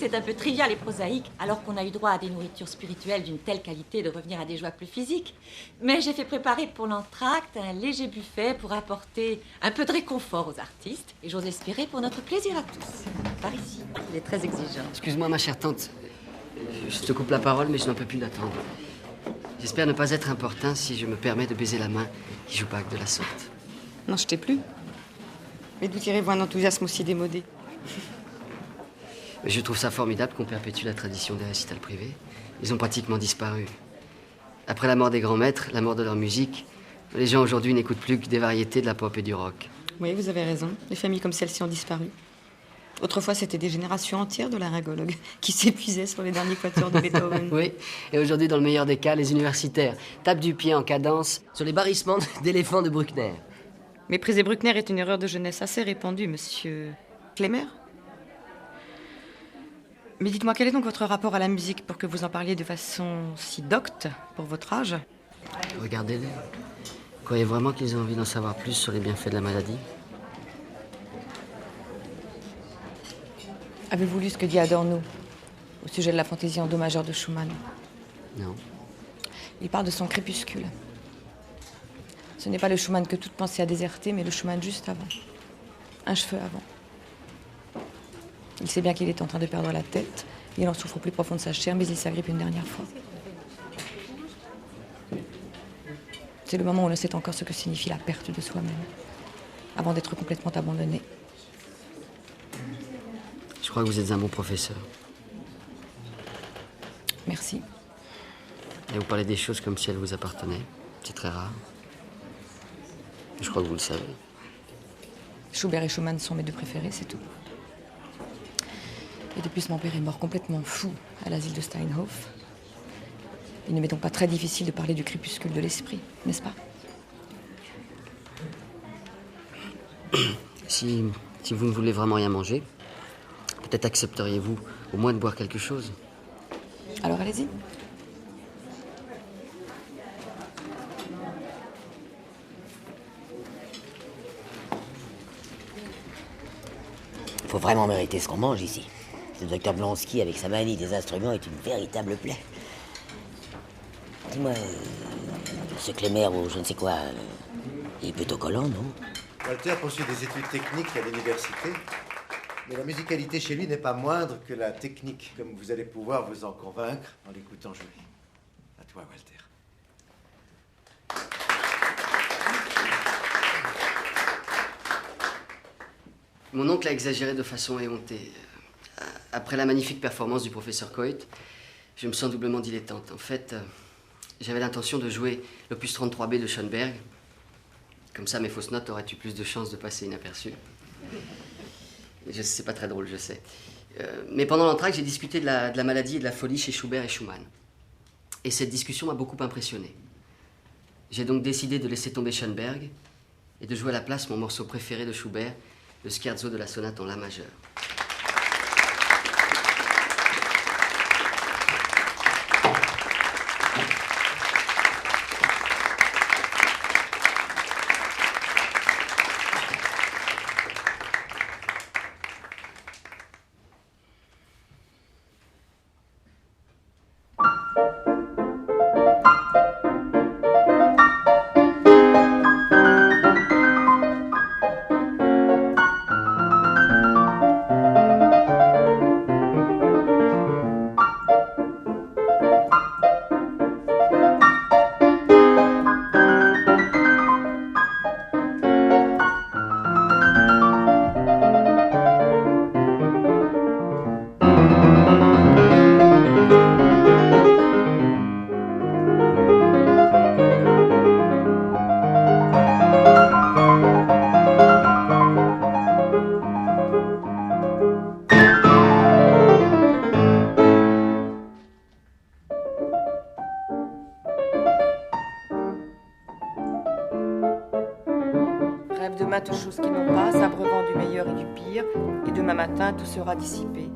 c'est un peu trivial et prosaïque, alors qu'on a eu droit à des nourritures spirituelles d'une telle qualité de revenir à des joies plus physiques. Mais j'ai fait préparer pour l'entracte un léger buffet pour apporter un peu de réconfort aux artistes, et j'ose espérer pour notre plaisir à tous. Par ici, il est très exigeant. Excuse-moi, ma chère tante. Je te coupe la parole, mais je n'en peux plus d'attendre. J'espère ne pas être importun si je me permets de baiser la main qui joue Bach de la sorte. Non, je t'ai plus. Mais d'où tirez-vous un enthousiasme aussi démodé? Je trouve ça formidable qu'on perpétue la tradition des récitals privés. Ils ont pratiquement disparu. Après la mort des grands maîtres, la mort de leur musique, les gens aujourd'hui n'écoutent plus que des variétés de la pop et du rock. Oui, vous avez raison. Les familles comme celle-ci ont disparu. Autrefois, c'était des générations entières de laryngologues qui s'épuisaient sur les derniers quatuors de Beethoven. Oui, et aujourd'hui, dans le meilleur des cas, les universitaires tapent du pied en cadence sur les barrissements d'éléphants de Bruckner. Mépriser Bruckner est une erreur de jeunesse assez répandue, monsieur Clémer. Mais dites-moi, quel est donc votre rapport à la musique pour que vous en parliez de façon si docte pour votre âge? Regardez-les. Croyez vraiment qu'ils ont envie d'en savoir plus sur les bienfaits de la maladie? Avez-vous lu ce que dit Adorno au sujet de la fantaisie en do majeur de Schumann? Non. Il parle de son crépuscule. Ce n'est pas le Schumann que toute pensée a déserté, mais le Schumann juste avant. Un cheveu avant. Il sait bien qu'il est en train de perdre la tête. Il en souffre au plus profond de sa chair, mais il s'agrippe une dernière fois. C'est le moment où on ne sait encore ce que signifie la perte de soi-même, avant d'être complètement abandonné. Je crois que vous êtes un bon professeur. Merci. Et vous parlez des choses comme si elles vous appartenaient. C'est très rare. Je crois que vous le savez. Schubert et Schumann sont mes deux préférés, c'est tout. Et de plus, mon père est mort complètement fou à l'asile de Steinhof. Il ne m'est donc pas très difficile de parler du crépuscule de l'esprit, n'est-ce pas? Si vous ne voulez vraiment rien manger, peut-être accepteriez-vous au moins de boire quelque chose? Alors allez-y. Il faut vraiment mériter ce qu'on mange ici. Le docteur Blonsky, avec sa manie des instruments, est une véritable plaie. Dis-moi, ce Clémer ou je ne sais quoi, il est plutôt collant, non? Walter poursuit des études techniques à l'université, mais la musicalité chez lui n'est pas moindre que la technique, comme vous allez pouvoir vous en convaincre en l'écoutant jouer. À toi, Walter. Mon oncle a exagéré de façon éhontée. Après la magnifique performance du professeur Coit, je me sens doublement dilettante. En fait, j'avais l'intention de jouer l'opus 33B de Schoenberg. Comme ça, mes fausses notes auraient eu plus de chances de passer inaperçues. C'est pas très drôle, je sais. Mais pendant l'entracte, j'ai discuté de la maladie et de la folie chez Schubert et Schumann. Et cette discussion m'a beaucoup impressionné. J'ai donc décidé de laisser tomber Schoenberg et de jouer à la place mon morceau préféré de Schubert, le scherzo de la sonate en la majeur. Rêve de maintes choses qui n'ont pas, s'abreuvant du meilleur et du pire, et demain matin, tout sera dissipé.